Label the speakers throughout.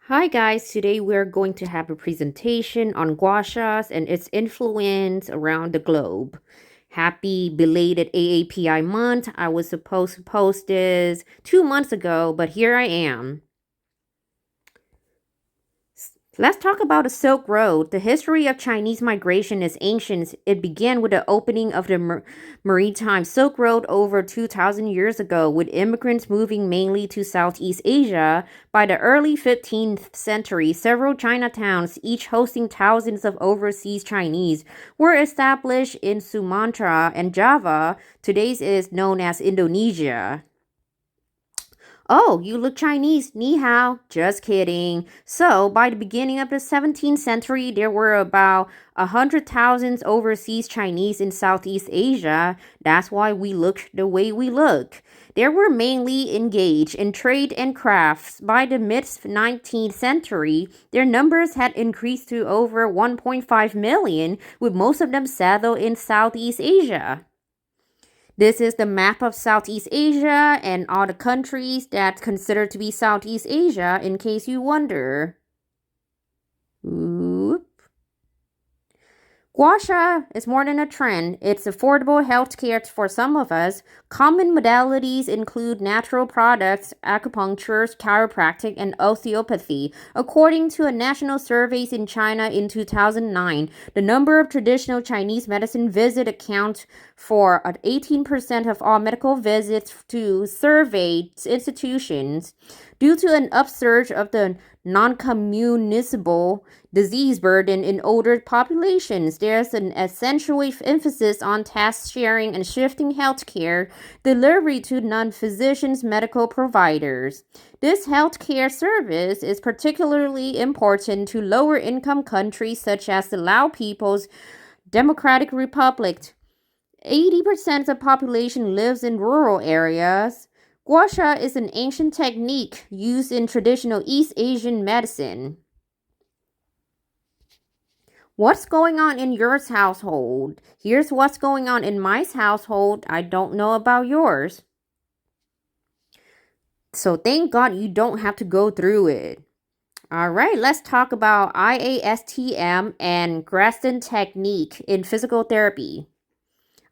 Speaker 1: Hi guys, today we're going to have a presentation on guashas and its influence around the globe. Happy belated AAPI month. I was supposed to post this 2 months ago, but here I am. Let's talk about the Silk Road. The history of Chinese migration is ancient. It began with the opening of the maritime Silk Road over 2,000 years ago, with immigrants moving mainly to Southeast Asia. By the early 15th century, several Chinatowns, each hosting thousands of overseas Chinese, were established in Sumatra and Java. Today's is known as Indonesia. Oh, you look Chinese. Ni hao. Just kidding. So, by the beginning of the 17th century, there were about 100,000 overseas Chinese in Southeast Asia. That's why we look the way we look. They were mainly engaged in trade and crafts. By the mid 19th century, their numbers had increased to over 1.5 million, with most of them settled in Southeast Asia. This is the map of Southeast Asia and all the countries that's considered to be Southeast Asia, in case you wonder. Oop. Guasha is more than a trend. It's affordable healthcare for some of us. Common modalities include natural products, acupuncture, chiropractic, and osteopathy. According to a national survey in China in 2009, the number of traditional Chinese medicine visits account for 18% of all medical visits to surveyed institutions. Due to an upsurge of the non-communicable disease burden in older populations, there's an essential emphasis on task sharing and shifting healthcare delivery to non-physicians medical providers. This healthcare service is particularly important to lower income countries such as the Lao People's Democratic Republic. 80% of the population lives in rural areas. Guasha is an ancient technique used in traditional East Asian medicine. What's going on in your household? Here's what's going on in my household. I don't know about yours. So thank God you don't have to go through it. All right, let's talk about IASTM and Graston technique in physical therapy.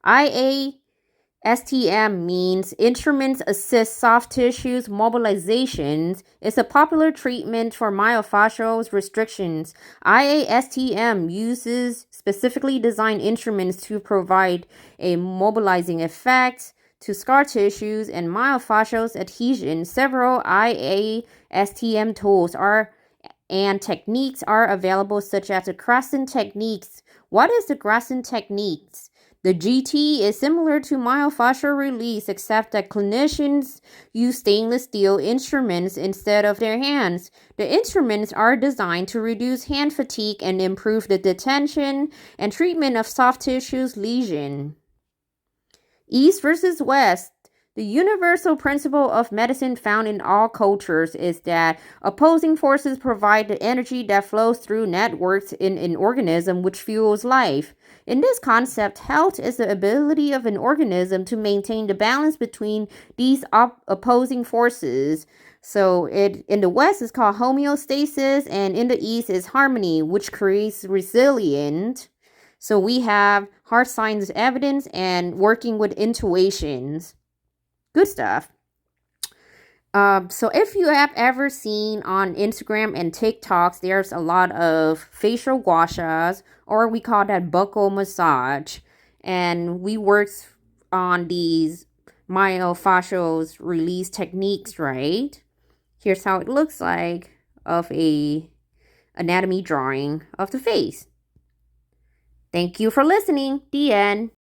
Speaker 1: IASTM means Instruments Assist Soft Tissues Mobilizations. It's a popular treatment for myofascial restrictions. IASTM uses specifically designed instruments to provide a mobilizing effect to scar tissues and myofascial adhesion. Several IASTM tools and techniques are available, such as the Graston techniques. What is the Graston techniques? The GT is similar to myofascial release, except that clinicians use stainless steel instruments instead of their hands. The instruments are designed to reduce hand fatigue and improve the detention and treatment of soft tissues lesion. East versus West. The universal principle of medicine found in all cultures is that opposing forces provide the energy that flows through networks in an organism, which fuels life. In this concept, health is the ability of an organism to maintain the balance between these opposing forces. So in the West, it's called homeostasis, and in the East is harmony, which creates resilience. So we have hard science evidence and working with intuitions. Good stuff. So if you have ever seen on Instagram and TikToks, there's a lot of facial guashas, or we call that buccal massage. And we worked on these myofascial release techniques, right? Here's how it looks like of a anatomy drawing of the face. Thank you for listening. The end.